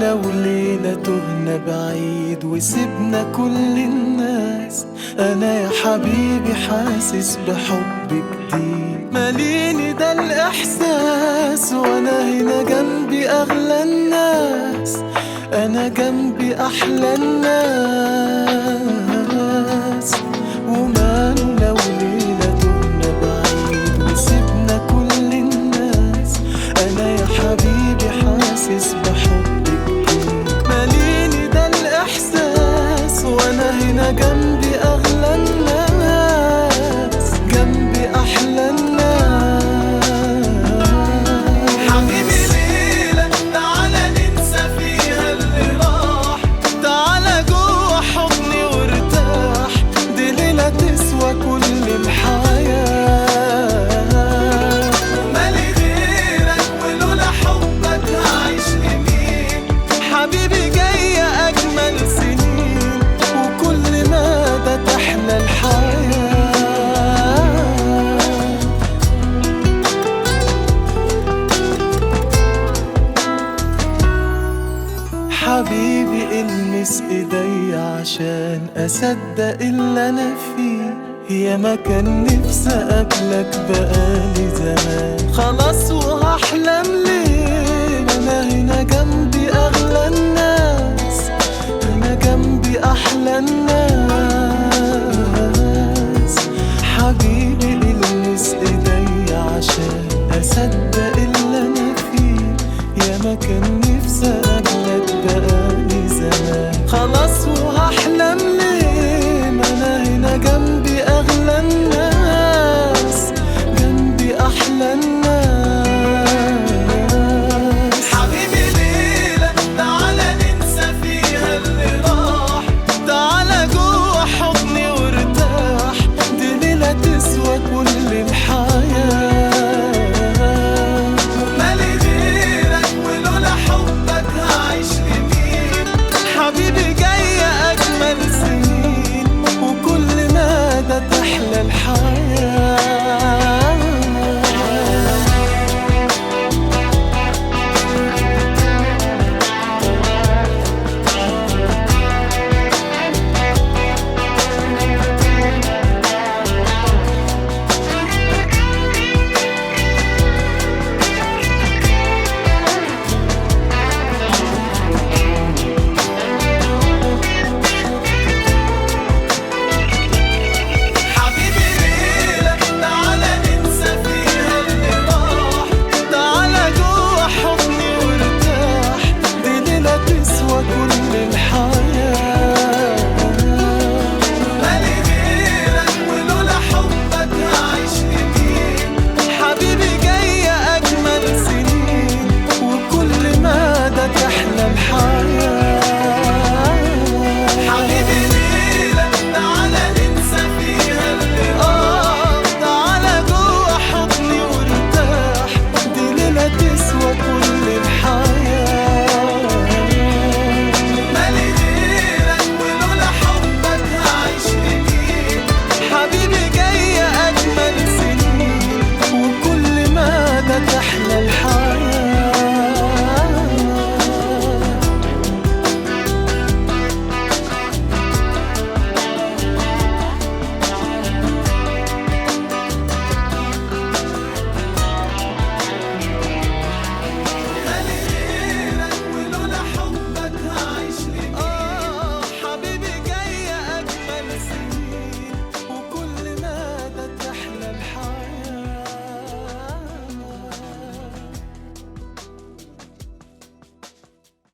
لو ليلة تهنا بعيد وسبنا كل الناس، أنا يا حبيبي حاسس بحب جديد ماليني ده الإحساس، وأنا هنا جنبي أغلى الناس، أنا جنبي أحلى الناس. وماله لو ليلة تهنا بعيد وسبنا كل الناس، أنا يا حبيبي حاسس بحب جديد ماليني ده الإحساس، وأنا هنا جنبي أغلى الناس، جنبي أحلى الناس. حبيبي ليلة تعالى ننسى فيها اللي راح، تعالى جوه حضني وارتاح، دي ليلة تسوى كل الحياة. ومالي غيرك ولولا حبك هعيش لمين، حبيبي جاية أجمل سنين، وكل مدى تحلى الحياة. حبيبي المس ايدي عشان اصدق اللي انا فيه، يا ما كان نفسي اقابلك بقالي زمان، خلاص وهحلم ليه، انا هنا جنبي اغلى الناس، انا جنبي احلى الناس. حبيبي المس ايدي عشان اصدق اللي انا فيه، يا ما كان نفسي اقابلك بقالي زمان، خلاص